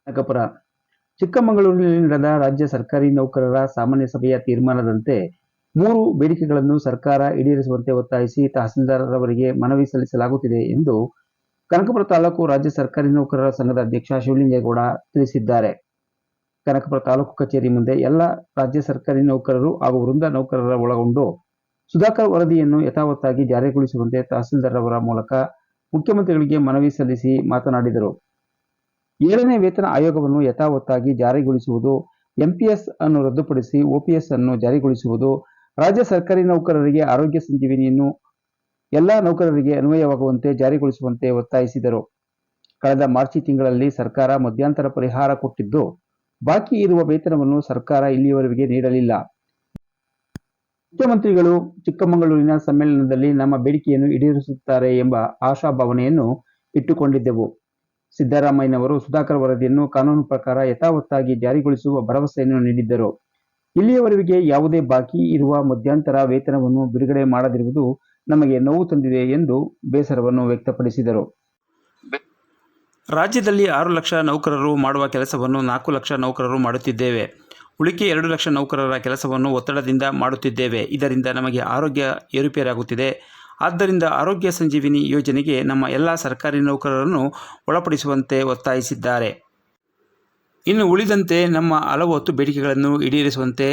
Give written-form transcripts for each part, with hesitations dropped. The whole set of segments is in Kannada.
ಕನಕಪುರ ಚಿಕ್ಕಮಗಳೂರಿನಲ್ಲಿ ನಡೆದ ರಾಜ್ಯ ಸರ್ಕಾರಿ ನೌಕರರ ಸಾಮಾನ್ಯ ಸಭೆಯ ತೀರ್ಮಾನದಂತೆ 3 ಬೇಡಿಕೆಗಳನ್ನು ಸರ್ಕಾರ ಈಡೇರಿಸುವಂತೆ ಒತ್ತಾಯಿಸಿ ತಹಸೀಲ್ದಾರ್ ಅವರಿಗೆ ಮನವಿ ಸಲ್ಲಿಸಲಾಗುತ್ತಿದೆ ಎಂದು ಕನಕಪುರ ತಾಲೂಕು ರಾಜ್ಯ ಸರ್ಕಾರಿ ನೌಕರರ ಸಂಘದ ಅಧ್ಯಕ್ಷ ಶಿವಲಿಂಗೇಗೌಡ ತಿಳಿಸಿದ್ದಾರೆ. ಕನಕಪುರ ತಾಲೂಕು ಕಚೇರಿ ಮುಂದೆ ಎಲ್ಲ ರಾಜ್ಯ ಸರ್ಕಾರಿ ನೌಕರರು ಹಾಗೂ ವೃಂದ ನೌಕರರ ಒಳಗೊಂಡು ಸುಧಾಕರ್ ವರದಿಯನ್ನು ಯಥಾವತ್ತಾಗಿ ಜಾರಿಗೊಳಿಸುವಂತೆ ತಹಸೀಲ್ದಾರ್ ಅವರ ಮೂಲಕ ಮುಖ್ಯಮಂತ್ರಿಗಳಿಗೆ ಮನವಿ ಸಲ್ಲಿಸಿ ಮಾತನಾಡಿದರು. 7ನೇ ವೇತನ ಆಯೋಗವನ್ನು ಯಥಾವತ್ತಾಗಿ ಜಾರಿಗೊಳಿಸುವುದು, ಎಂಪಿಎಸ್ ಅನ್ನು ರದ್ದುಪಡಿಸಿ ಒಪಿಎಸ್ ಅನ್ನು ಜಾರಿಗೊಳಿಸುವುದು, ರಾಜ್ಯ ಸರ್ಕಾರಿ ನೌಕರರಿಗೆ ಆರೋಗ್ಯ ಸಂಜೀವಿನಿಯನ್ನು ಎಲ್ಲ ನೌಕರರಿಗೆ ಅನ್ವಯವಾಗುವಂತೆ ಜಾರಿಗೊಳಿಸುವಂತೆ ಒತ್ತಾಯಿಸಿದರು. ಕಳೆದ ಮಾರ್ಚ್ ತಿಂಗಳಲ್ಲಿ ಸರ್ಕಾರ ಮಧ್ಯಂತರ ಪರಿಹಾರ ಕೊಟ್ಟಿದ್ದು, ಬಾಕಿ ಇರುವ ವೇತನವನ್ನು ಸರ್ಕಾರ ಇಲ್ಲಿಯವರೆಗೆ ನೀಡಲಿಲ್ಲ. ಮುಖ್ಯಮಂತ್ರಿಗಳು ಚಿಕ್ಕಮಗಳೂರಿನ ಸಮ್ಮೇಳನದಲ್ಲಿ ನಮ್ಮ ಬೇಡಿಕೆಯನ್ನು ಈಡೇರಿಸುತ್ತಾರೆ ಎಂಬ ಆಶಾಭಾವನೆಯನ್ನು ಇಟ್ಟುಕೊಂಡಿದ್ದೆವು. ಸಿದ್ದರಾಮಯ್ಯನವರು ಸುಧಾಕರ್ ವರದಿಯನ್ನು ಕಾನೂನು ಪ್ರಕಾರ ಯಥಾವತ್ತಾಗಿ ಜಾರಿಗೊಳಿಸುವ ಭರವಸೆಯನ್ನು ನೀಡಿದ್ದರು. ಇಲ್ಲಿಯವರೆಗೆ ಯಾವುದೇ ಬಾಕಿ ಇರುವ ಮಧ್ಯಂತರ ವೇತನವನ್ನು ಬಿಡುಗಡೆ ಮಾಡದಿರುವುದು ನಮಗೆ ನೋವು ತಂದಿದೆ ಎಂದು ಬೇಸರವನ್ನು ವ್ಯಕ್ತಪಡಿಸಿದರು. ರಾಜ್ಯದಲ್ಲಿ 6 ಲಕ್ಷ ನೌಕರರು ಮಾಡುವ ಕೆಲಸವನ್ನು 4 ಲಕ್ಷ ನೌಕರರು ಮಾಡುತ್ತಿದ್ದೇವೆ. ಉಳಿಕೆ 2 ಲಕ್ಷ ನೌಕರರ ಕೆಲಸವನ್ನು ಒತ್ತಡದಿಂದ ಮಾಡುತ್ತಿದ್ದೇವೆ. ಇದರಿಂದ ನಮಗೆ ಆರೋಗ್ಯ ಏರುಪೇರಾಗುತ್ತಿದೆ. ಆದ್ದರಿಂದ ಆರೋಗ್ಯ ಸಂಜೀವಿನಿ ಯೋಜನೆಗೆ ನಮ್ಮ ಎಲ್ಲ ಸರ್ಕಾರಿ ನೌಕರರನ್ನು ಒಳಪಡಿಸುವಂತೆ ಒತ್ತಾಯಿಸಿದ್ದಾರೆ. ಇನ್ನು ಉಳಿದಂತೆ ನಮ್ಮ ಹಲವು 10 ಬೇಡಿಕೆಗಳನ್ನು ಈಡೇರಿಸುವಂತೆ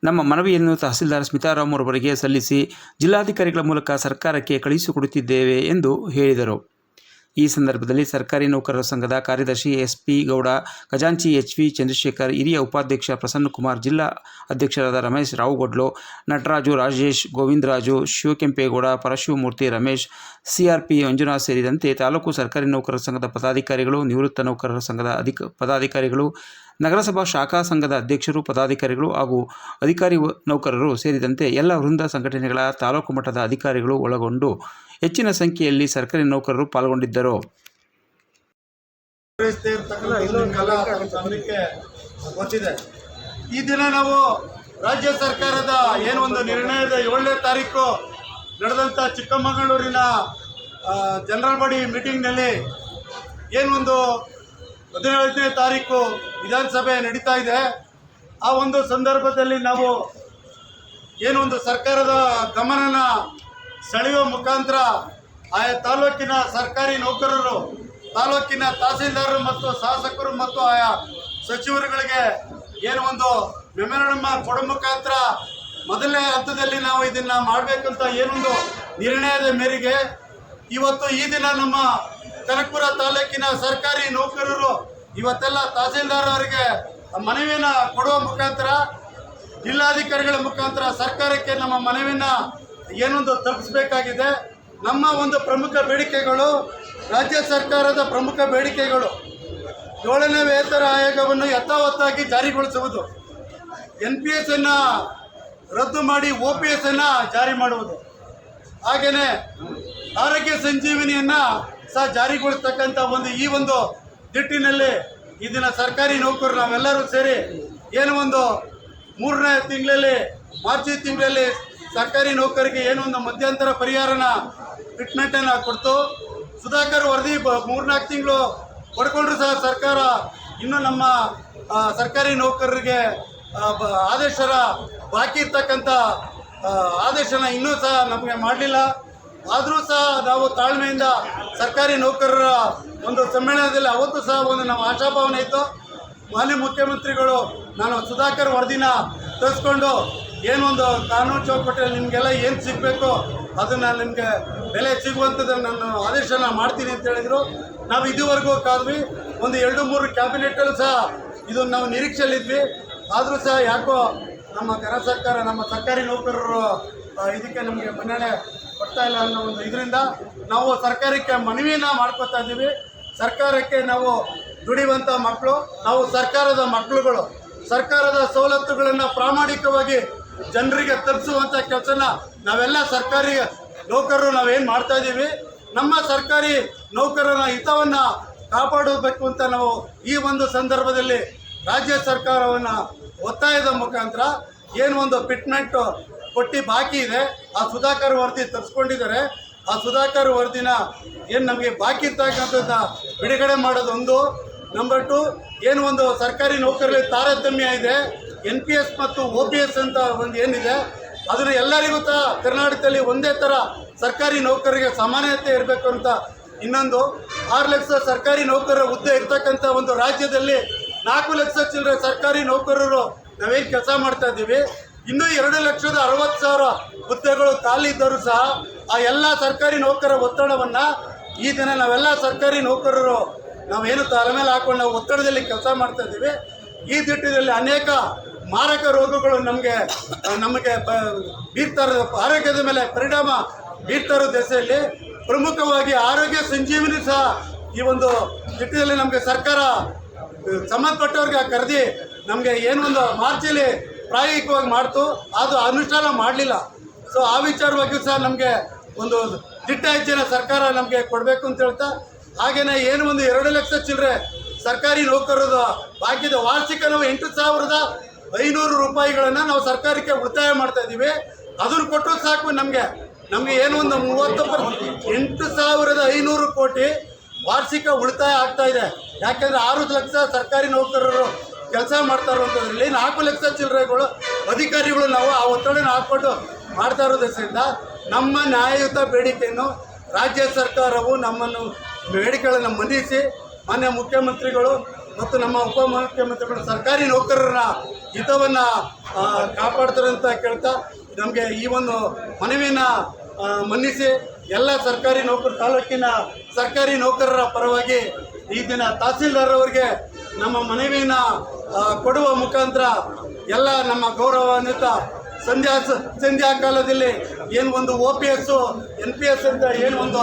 ನಮ್ಮ ಮನವಿಯನ್ನು ತಹಸೀಲ್ದಾರ್ ಸ್ಮಿತಾರಾಮ್ರವರಿಗೆ ಸಲ್ಲಿಸಿ ಜಿಲ್ಲಾಧಿಕಾರಿಗಳ ಮೂಲಕ ಸರ್ಕಾರಕ್ಕೆ ಕಳುಹಿಸಿಕೊಡುತ್ತಿದ್ದೇವೆ ಎಂದು ಹೇಳಿದರು. ಈ ಸಂದರ್ಭದಲ್ಲಿ ಸರ್ಕಾರಿ ನೌಕರರ ಸಂಘದ ಕಾರ್ಯದರ್ಶಿ ಎಸ್.ಪಿ. ಗೌಡ, ಖಜಾಂಚಿ ಎಚ್.ವಿ. ಚಂದ್ರಶೇಖರ್, ಹಿರಿಯ ಉಪಾಧ್ಯಕ್ಷ ಪ್ರಸನ್ನಕುಮಾರ್, ಜಿಲ್ಲಾ ಅಧ್ಯಕ್ಷರಾದ ರಮೇಶ್ ರಾವುಗೊಡ್ಲು, ನಟರಾಜು, ರಾಜೇಶ್, ಗೋವಿಂದರಾಜು, ಶಿವಕೆಂಪೇಗೌಡ, ಪರಶಿವಮೂರ್ತಿ, ರಮೇಶ್, ಸಿಆರ್ಪಿ ಮಂಜುನಾಥ್ ಸೇರಿದಂತೆ ತಾಲೂಕು ಸರ್ಕಾರಿ ನೌಕರರ ಸಂಘದ ಪದಾಧಿಕಾರಿಗಳು, ನಿವೃತ್ತ ನೌಕರರ ಸಂಘದ ಪದಾಧಿಕಾರಿಗಳು, ನಗರಸಭಾ ಶಾಖಾ ಸಂಘದ ಅಧ್ಯಕ್ಷರು, ಪದಾಧಿಕಾರಿಗಳು ಹಾಗೂ ಅಧಿಕಾರಿ ನೌಕರರು ಸೇರಿದಂತೆ ಎಲ್ಲ ವೃಂದ ಸಂಘಟನೆಗಳ ತಾಲೂಕು ಮಟ್ಟದ ಅಧಿಕಾರಿಗಳು ಒಳಗೊಂಡು ಹೆಚ್ಚಿನ ಸಂಖ್ಯೆಯಲ್ಲಿ ಸರ್ಕಾರಿ ನೌಕರರು ಪಾಲ್ಗೊಂಡಿದ್ದರು. ಈ ದಿನ ನಾವು ರಾಜ್ಯ ಸರ್ಕಾರದ ಏನೊಂದು ನಿರ್ಣಯದ 7ನೇ ತಾರೀಕು ನಡೆದಂಥ ಚಿಕ್ಕಮಗಳೂರಿನ ಜನರಲ್ ಬಾಡಿ ಮೀಟಿಂಗ್ನಲ್ಲಿ ಏನೊಂದು 15ನೇ ತಾರೀಕು ವಿಧಾನಸಭೆ ನಡೀತಾ ಇದೆ. ಆ ಒಂದು ಸಂದರ್ಭದಲ್ಲಿ ನಾವು ಏನೊಂದು ಸರ್ಕಾರದ ಗಮನನ ಸೆಳೆಯುವ ಮುಖಾಂತರ ಆಯಾ ತಾಲೂಕಿನ ಸರ್ಕಾರಿ ನೌಕರರು, ತಾಲೂಕಿನ ತಹಸೀಲ್ದಾರರು ಮತ್ತು ಶಾಸಕರು ಮತ್ತು ಆಯಾ ಸಚಿವರುಗಳಿಗೆ ಏನು ಒಂದು ಮೆಮೊರಂಡಮ್ ಕೊಡೋ ಮುಖಾಂತರ ಮೊದಲನೇ ಹಂತದಲ್ಲಿ ನಾವು ಇದನ್ನು ಮಾಡಬೇಕಂತ ಏನೊಂದು ನಿರ್ಣಯದ ಮೇರೆಗೆ ಇವತ್ತು ಈ ದಿನ ನಮ್ಮ ಕನಕಪುರ ತಾಲೂಕಿನ ಸರ್ಕಾರಿ ನೌಕರರು ಇವತ್ತೆಲ್ಲ ತಹಸೀಲ್ದಾರ್ ಅವರಿಗೆ ಮನವಿಯನ್ನು ಕೊಡುವ ಮುಖಾಂತರ ಜಿಲ್ಲಾಧಿಕಾರಿಗಳ ಮುಖಾಂತರ ಸರ್ಕಾರಕ್ಕೆ ನಮ್ಮ ಮನವಿಯನ್ನು ಏನೊಂದು ತಲುಪಿಸಬೇಕಾಗಿದೆ. ನಮ್ಮ ಒಂದು ಪ್ರಮುಖ ಬೇಡಿಕೆಗಳು, ರಾಜ್ಯ ಸರ್ಕಾರದ ಪ್ರಮುಖ ಬೇಡಿಕೆಗಳು 7ನೇ ವೇತನ ಆಯೋಗವನ್ನು ಯಥಾವತ್ತಾಗಿ ಜಾರಿಗೊಳಿಸುವುದು, NPS ಅನ್ನು ರದ್ದು ಮಾಡಿ OPS ಅನ್ನು ಜಾರಿ ಮಾಡುವುದು, ಹಾಗೆಯೇ ಆರೋಗ್ಯ ಸಂಜೀವಿನಿಯನ್ನು ಸಹ ಜಾರಿಗೊಳಿಸ್ತಕ್ಕಂಥ ಈ ಒಂದು ನಿಟ್ಟಿನಲ್ಲಿ ಈ ದಿನ ಸರ್ಕಾರಿ ನೌಕರರು ನಾವೆಲ್ಲರೂ ಸೇರಿ ಏನು ಒಂದು 3ನೇ ತಿಂಗಳಲ್ಲಿ ಮಾರ್ಚ್ ತಿಂಗಳಲ್ಲಿ ಸರ್ಕಾರಿ ನೌಕರಿಗೆ ಏನೋ ಒಂದು ಮಧ್ಯಂತರ ಪರಿಹಾರನ ಟ್ರೀಟ್ಮೆಂಟನ್ನು ಕೊಡ್ತು. ಸುಧಾಕರ್ ವರದಿ 3-4 ತಿಂಗಳು ಪಡ್ಕೊಂಡ್ರು ಸಹ ಸರ್ಕಾರ ಇನ್ನೂ ನಮ್ಮ ಸರ್ಕಾರಿ ನೌಕರರಿಗೆ ಆದೇಶರ ಬಾಕಿ ಇರ್ತಕ್ಕಂಥ ಆದೇಶನ ಇನ್ನೂ ಸಹ ನಮಗೆ ಮಾಡಲಿಲ್ಲ. ಆದರೂ ಸಹ ನಾವು ತಾಳ್ಮೆಯಿಂದ ಸರ್ಕಾರಿ ನೌಕರರ ಒಂದು ಸಮ್ಮೇಳನದಲ್ಲಿ ಅವತ್ತು ಸಹ ಒಂದು ನಮ್ಮ ಆಶಾಭಾವನೆ ಇತ್ತು. ಮಾನ್ಯ ಮುಖ್ಯಮಂತ್ರಿಗಳು ನಾನು ಸುಧಾಕರ್ ವರದಿನ ತರಿಸ್ಕೊಂಡು ಏನೊಂದು ಕಾನೂನು ಚೌಕಟ್ಟಲ್ಲಿ ನಿಮಗೆಲ್ಲ ಏನು ಸಿಗಬೇಕು ಅದನ್ನು ನಿಮಗೆ ಬೆಲೆ ಸಿಗುವಂಥದ್ದನ್ನು ನಾನು ಆದೇಶನ ಮಾಡ್ತೀನಿ ಅಂತ ಹೇಳಿದರು. ನಾವು ಇದುವರೆಗೂ ಕಾದ್ವಿ. ಒಂದು 2-3 ಕ್ಯಾಬಿನೆಟಲ್ಲಿ ಸಹ ಇದು ನಾವು ನಿರೀಕ್ಷೆಯಲ್ಲಿದ್ವಿ. ಆದರೂ ಸಹ ಯಾಕೋ ನಮ್ಮ ಕರ್ನಾಟಕ ಸರ್ಕಾರ, ನಮ್ಮ ಸರ್ಕಾರಿ ನೌಕರರು ಇದಕ್ಕೆ ನಮಗೆ ಮನ್ನಣೆ ಕೊಡ್ತಾ ಇಲ್ಲ ಅನ್ನೋ ಒಂದು ಇದರಿಂದ ನಾವು ಸರ್ಕಾರಕ್ಕೆ ಮನವಿಯನ್ನು ಮಾಡ್ಕೊತಾ ಇದ್ದೀವಿ. ಸರ್ಕಾರಕ್ಕೆ ನಾವು ದುಡಿಯುವಂಥ ಮಕ್ಕಳು, ನಾವು ಸರ್ಕಾರದ ಮಕ್ಕಳುಗಳು, ಸರ್ಕಾರದ ಸವಲತ್ತುಗಳನ್ನು ಪ್ರಾಮಾಣಿಕವಾಗಿ ಜನರಿಗೆ ತಲುಪಿಸುವಂಥ ಕೆಲಸನ ನಾವೆಲ್ಲ ಸರ್ಕಾರಿ ನೌಕರರು ನಾವೇನು ಮಾಡ್ತಾ ಇದ್ದೀವಿ. ನಮ್ಮ ಸರ್ಕಾರಿ ನೌಕರರ ಹಿತವನ್ನು ಕಾಪಾಡಬೇಕು ಅಂತ ನಾವು ಈ ಒಂದು ಸಂದರ್ಭದಲ್ಲಿ ರಾಜ್ಯ ಸರ್ಕಾರವನ್ನು ಒತ್ತಾಯದ ಮುಖಾಂತರ ಏನು ಒಂದು ಫಿಟ್ಮೆಂಟು ಕೊಟ್ಟು ಬಾಕಿ ಇದೆ, ಆ ಸುಧಾಕರ್ ವರದಿ ತರಿಸ್ಕೊಂಡಿದ್ದಾರೆ. ಆ ಸುಧಾಕರ್ ವರದಿನ ಏನು ನಮಗೆ ಬಾಕಿ ಇರ್ತಕ್ಕಂಥದ್ದನ್ನ ಬಿಡುಗಡೆ ಮಾಡೋದೊಂದು, ನಂಬರ್ 2 ಏನು ಒಂದು ಸರ್ಕಾರಿ ನೌಕರರಲ್ಲಿ ತಾರತಮ್ಯ ಇದೆ, NPS ಮತ್ತು OPS ಅಂತ ಒಂದು ಏನಿದೆ ಅದನ್ನು ಎಲ್ಲರಿಗೂ ಕರ್ನಾಟಕದಲ್ಲಿ ಒಂದೇ ಥರ ಸರ್ಕಾರಿ ನೌಕರರಿಗೆ ಸಮಾನತೆ ಇರಬೇಕು ಅಂತ. ಇನ್ನೊಂದು 6 ಲಕ್ಷ ಸರ್ಕಾರಿ ನೌಕರರ ಹುದ್ದೆ ಇರ್ತಕ್ಕಂಥ ಒಂದು ರಾಜ್ಯದಲ್ಲಿ 4 ಲಕ್ಷ ಚಿಲ್ಲರೆ ಸರ್ಕಾರಿ ನೌಕರರು ನಾವೇನು ಕೆಲಸ ಮಾಡ್ತಾ ಇದ್ದೀವಿ. ಇನ್ನೂ 2,60,000 ಹುದ್ದೆಗಳು ಖಾಲಿ ಇದ್ದರೂ ಸಹ ಆ ಎಲ್ಲ ಸರ್ಕಾರಿ ನೌಕರರ ಒತ್ತಡವನ್ನು ಈ ದಿನ ನಾವೆಲ್ಲ ಸರ್ಕಾರಿ ನೌಕರರು ನಾವೇನು ತಲೆ ಮೇಲೆ ಹಾಕೊಂಡು ನಾವು ಒತ್ತಡದಲ್ಲಿ ಕೆಲಸ ಮಾಡ್ತಾ ಇದ್ದೀವಿ. ಈ ದಿಟ್ಟದಲ್ಲಿ ಅನೇಕ ಮಾರಕ ರೋಗಗಳು ನಮಗೆ ಬೀರ್ತಾ ಇರೋ, ಆರೋಗ್ಯದ ಮೇಲೆ ಪರಿಣಾಮ ಬೀರ್ತಾ ಇರೋ ದೆಸೆಯಲ್ಲಿ ಪ್ರಮುಖವಾಗಿ ಆರೋಗ್ಯ ಸಂಜೀವಿನಿ ಸಹ ಈ ಒಂದು ದಿಟ್ಟದಲ್ಲಿ ನಮಗೆ ಸರ್ಕಾರ ಸಂಬಂಧಪಟ್ಟವ್ರಿಗೆ ಕರೆದಿ ನಮಗೆ ಏನೊಂದು ಮಾರ್ಚಲ್ಲಿ ಪ್ರಾಯೋಗಿಕವಾಗಿ ಮಾಡ್ತು, ಅದು ಅನುಷ್ಠಾನ ಮಾಡಲಿಲ್ಲ. ಸೊ ಆ ವಿಚಾರವಾಗಿಯೂ ಸಹ ನಮಗೆ ಒಂದು ದಿಟ್ಟ ಹೆಜ್ಜೆನ ಸರ್ಕಾರ ನಮಗೆ ಕೊಡಬೇಕು ಅಂತ ಹೇಳ್ತಾ, ಹಾಗೆಯೇ ಏನು ಒಂದು 2 ಲಕ್ಷ ಚಿಲ್ಲರೆ ಸರ್ಕಾರಿ ನೌಕರರ ಬಾಕಿದ ವಾರ್ಷಿಕ ನಾವು 8,500 ರೂಪಾಯಿಗಳನ್ನು ನಾವು ಸರ್ಕಾರಕ್ಕೆ ಉಳಿತಾಯ ಮಾಡ್ತಾ ಇದ್ದೀವಿ. ಅದನ್ನು ಕೊಟ್ಟರು ಸಾಕು ನಮಗೆ ಏನು ಒಂದು 8,500 ಕೋಟಿ ವಾರ್ಷಿಕ ಉಳಿತಾಯ ಆಗ್ತಾ ಇದೆ. ಯಾಕೆಂದರೆ 6 ಲಕ್ಷ ಸರ್ಕಾರಿ ನೌಕರರು ಕೆಲಸ ಮಾಡ್ತಾ ಇರುವಂಥದ್ರಲ್ಲಿ 4 ಲಕ್ಷ ಚಿಲ್ಲರೆಗಳು ಅಧಿಕಾರಿಗಳು ನಾವು ಆ ಒತ್ತಡನ ಹಾಕ್ಕೊಂಡು ಮಾಡ್ತಾ ಇರೋದ್ರಿಂದ ನಮ್ಮ ನ್ಯಾಯಯುತ ಬೇಡಿಕೆಯನ್ನು ರಾಜ್ಯ ಸರ್ಕಾರವು ನಮ್ಮನ್ನು ಬೇಡಿಕೆಗಳನ್ನು ಮನ್ನಿಸಿ ಮಾನ್ಯ ಮುಖ್ಯಮಂತ್ರಿಗಳು ಮತ್ತು ನಮ್ಮ ಉಪಮುಖ್ಯಮಂತ್ರಿಗಳು ಸರ್ಕಾರಿ ನೌಕರರ ಹಿತವನ್ನು ಕಾಪಾಡ್ತಾರೆ ಅಂತ ಕೇಳ್ತಾ ನಮಗೆ ಈ ಒಂದು ಮನವಿಯನ್ನು ಮನ್ನಿಸಿ ಎಲ್ಲ ಸರ್ಕಾರಿ ತಾಲೂಕಿನ ಸರ್ಕಾರಿ ನೌಕರರ ಪರವಾಗಿ ಈ ದಿನ ತಹಸೀಲ್ದಾರ್ ಅವರಿಗೆ ನಮ್ಮ ಮನವಿಯನ್ನು ಕೊಡುವ ಮುಖಾಂತರ ಎಲ್ಲ ನಮ್ಮ ಗೌರವಾನ್ವಿತ ಸಂಧ್ಯಾ ಕಾಲದಲ್ಲಿ ಏನು ಒಂದು OPS NPS ಅಂತ ಏನು ಒಂದು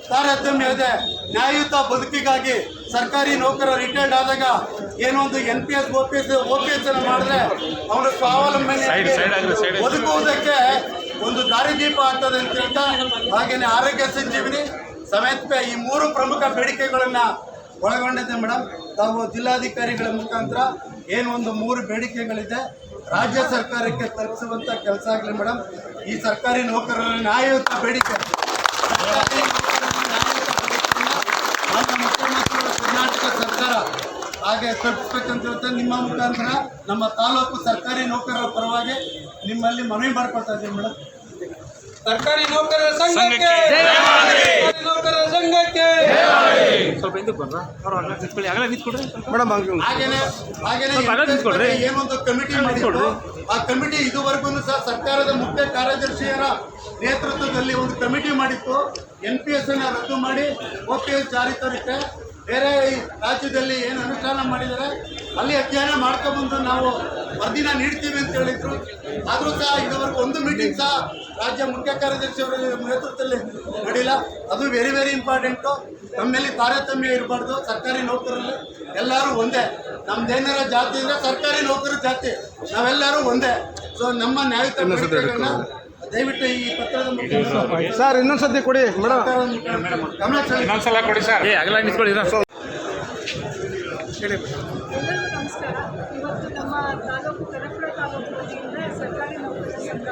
ತಾರತಮ್ಯ ಇದೆ, ನ್ಯಾಯಯುತ ಬದುಕಿಗಾಗಿ ಸರ್ಕಾರಿ ನೌಕರ ರಿಟೈರ್ಡ್ ಆದಾಗ ಏನೋ ಒಂದು NPS OPS ಅನ್ನು ಮಾಡಿದ್ರೆ ಅವರ ಸ್ವಾವಲಂಬನೆ ಬದುಕುವುದಕ್ಕೆ ಒಂದು ದಾರಿದೀಪ ಆಗ್ತದೆ ಅಂತ ಹೇಳ್ತಾ, ಹಾಗೆಯೇ ಆರೋಗ್ಯ ಸಂಜೀವಿನಿ ಸಮೇತ ಈ 3 ಪ್ರಮುಖ ಬೇಡಿಕೆಗಳನ್ನು ಒಳಗೊಂಡಿದೆ ಮೇಡಮ್. ತಾವು ಜಿಲ್ಲಾಧಿಕಾರಿಗಳ ಮುಖಾಂತರ ಏನು ಒಂದು 3 ಬೇಡಿಕೆಗಳಿದೆ ರಾಜ್ಯ ಸರ್ಕಾರಕ್ಕೆ ತಲುಪಿಸುವಂಥ ಕೆಲಸ ಆಗಲಿ ಮೇಡಮ್. ಈ ಸರ್ಕಾರಿ ನೌಕರರ ನ್ಯಾಯಯುತ ಬೇಡಿಕೆ ಮಾನ್ಯ ಮುಖ್ಯಮಂತ್ರಿಗಳು ಕರ್ನಾಟಕ ಸರ್ಕಾರ ಹಾಗೆ ತಲುಪಿಸ್ಬೇಕಂತ ಹೇಳ್ತಾ ನಿಮ್ಮ ಮುಖಾಂತರ ನಮ್ಮ ತಾಲೂಕು ಸರ್ಕಾರಿ ನೌಕರರ ಪರವಾಗಿ ನಿಮ್ಮಲ್ಲಿ ಮನವಿ ಮಾಡ್ಕೊಳ್ತಾ ಇದ್ದೀವಿ ಮೇಡಮ್. ಸರ್ಕಾರಿ ನೌಕರರ ಸಂಘಕ್ಕೆ ನೌಕರರ ಸಂಘಕ್ಕೆ ಸ್ವಲ್ಪ ಹಿಂದಕ್ಕೆ ಬಂದ್ರ ಅವ್ರು ಅಗಲ ನಿಂತ್ಕೊಳ್ಳಿ, ಅಗಲ ನಿಂತ್ಕೊಡ್ರಿ ಮೇಡಮ್. ಹಾಗೇನೆ ಏನೊಂದು ಕಮಿಟಿ ಮಾಡಿದ್ರು, ಆ ಕಮಿಟಿ ಇದುವರೆಗೂ ಸಹ ಸರ್ಕಾರದ ಮುಖ್ಯ ಕಾರ್ಯದರ್ಶಿಯರ ನೇತೃತ್ವದಲ್ಲಿ ಒಂದು ಕಮಿಟಿ ಮಾಡಿತ್ತು. NPS ಅನ್ನು ರದ್ದು ಮಾಡಿ OPS ಜಾರಿ ತರುತ್ತೆ. ಬೇರೆ ಈ ರಾಜ್ಯದಲ್ಲಿ ಏನು ಅನುಷ್ಠಾನ ಮಾಡಿದ್ದಾರೆ ಅಲ್ಲಿ ಅಧ್ಯಯನ ಮಾಡ್ಕೊಬಂದು ನಾವು ವರದಿನ ನೀಡ್ತೀವಿ ಅಂತ ಹೇಳಿದ್ರು. ಆದರೂ ಸಹ ಇದುವರೆಗೂ ಒಂದು ಮೀಟಿಂಗ್ ಸಹ ರಾಜ್ಯ ಮುಖ್ಯ ಕಾರ್ಯದರ್ಶಿಯವರ ನೇತೃತ್ವದಲ್ಲಿ ಮಾಡಿಲ್ಲ. ಅದು ವೆರಿ ಇಂಪಾರ್ಟೆಂಟು. ನಮ್ಮಲ್ಲಿ ತಾರತಮ್ಯ ಇರಬಾರ್ದು. ಸರ್ಕಾರಿ ನೌಕರರಲ್ಲಿ ಎಲ್ಲರೂ ಒಂದೇ. ನಮ್ದೇನಾರ ಜಾತಿ ಅಂದರೆ ಸರ್ಕಾರಿ ನೌಕರರ ಜಾತಿ, ನಾವೆಲ್ಲರೂ ಒಂದೇ. ಸೊ ನಮ್ಮ ನ್ಯಾಯಯುತ ಬೇಡಿಕೆಗಳನ್ನ ದಯವಿಟ್ಟು ಈ ಪತ್ರದ ಮುಖಾಂತರ ಸರ್ ಇನ್ನೊಂದ್ಸತಿ ಕೊಡಿ ಮೇಡಮ್, ಗಮನ ಇನ್ನೊಂದ್ಸಲ ಕೊಡಿ ಸರ್. ಅಗಲ ನಿಂತ್ಕೊಳ್ಳಿ. ಎಲ್ಲರಿಗೂ ನಮಸ್ಕಾರ. ಇವತ್ತು ನಮ್ಮ ತಾಲೂಕು ಕನಕಪುರ ತಾಲೂಕು ವತಿಯಿಂದ ಸರ್ಕಾರಿ ನೌಕರರ ಸಂಘ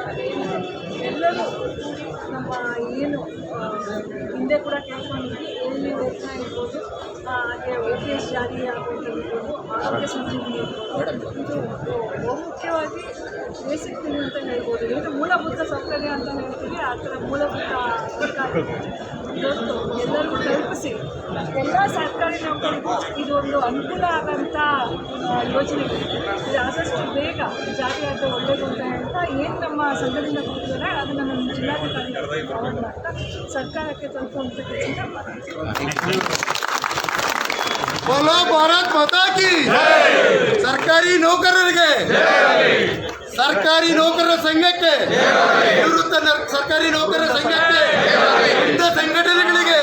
ಎಲ್ಲರೂ ನಮ್ಮ ಏನು ಹಿಂದೆ ಕೂಡ ಕೇಳ್ಕೊಂಡಿದ್ವಿ, ಏಳನೇ ವೇತನ ಇರ್ಬೋದು, ಹಾಗೆ OPS ಜಾರಿ ಆಗೋದಿರ್ಬೋದು, ಆರೋಗ್ಯ ಸಂಜೀವಿನಿ ಇರ್ಬೋದು. ಇದು ಬಹುಮುಖ್ಯವಾಗಿ ಬೇಸಿಕ್ ಥಿಂಗ್ ಅಂತ ಹೇಳ್ಬೋದು. ಏನು ಮೂಲಭೂತ ಸೌಕರ್ಯ ಅಂತ ಹೇಳ್ತೀವಿ, ಆ ಥರ ಮೂಲಭೂತ ಸರ್ಕಾರಿ ಇವತ್ತು ಎಲ್ಲರಿಗೂ ತಲುಪಿಸಿ ಎಲ್ಲ ಸರ್ಕಾರಿ ನೌಕರಿಗೂ ಇದೊಂದು ಅನುಕೂಲ ಆಗೋಂಥ ಯೋಜನೆ. ಇದು ಆದಷ್ಟು ಬೇಗ ಜಾರಿಯಾದರೆ ಒಳ್ಳೆಯದು ಅಂತ ಹೇಳ್ತಾ ಏನು ನಮ್ಮ ಸಂಘದಿಂದ ಕೊಟ್ಟಿದ್ದಾರೆ ಅದನ್ನು ನಮ್ಮ ಜಿಲ್ಲಾಧಿಕಾರಿಗಳು ಫಾರ್ವರ್ಡ್ ಮಾಡ್ತಾ ಸರ್ಕಾರಕ್ಕೆ ತಲುಪುವಂಥ ಕೆಲಸ ಮಾಡ್ತೀವಿ. बोलो भारत माता की ಸರ್ಕಾರಿ ನೌಕರರಿಗೆ, ಸರ್ಕಾರಿ ನೌಕರರ ಸಂಘಕ್ಕೆ, ನಿವೃತ್ತ ಸರ್ಕಾರಿ ನೌಕರರ ಸಂಘಕ್ಕೆ, ವೃಂದ ಸಂಘಟನೆಗಳಿಗೆ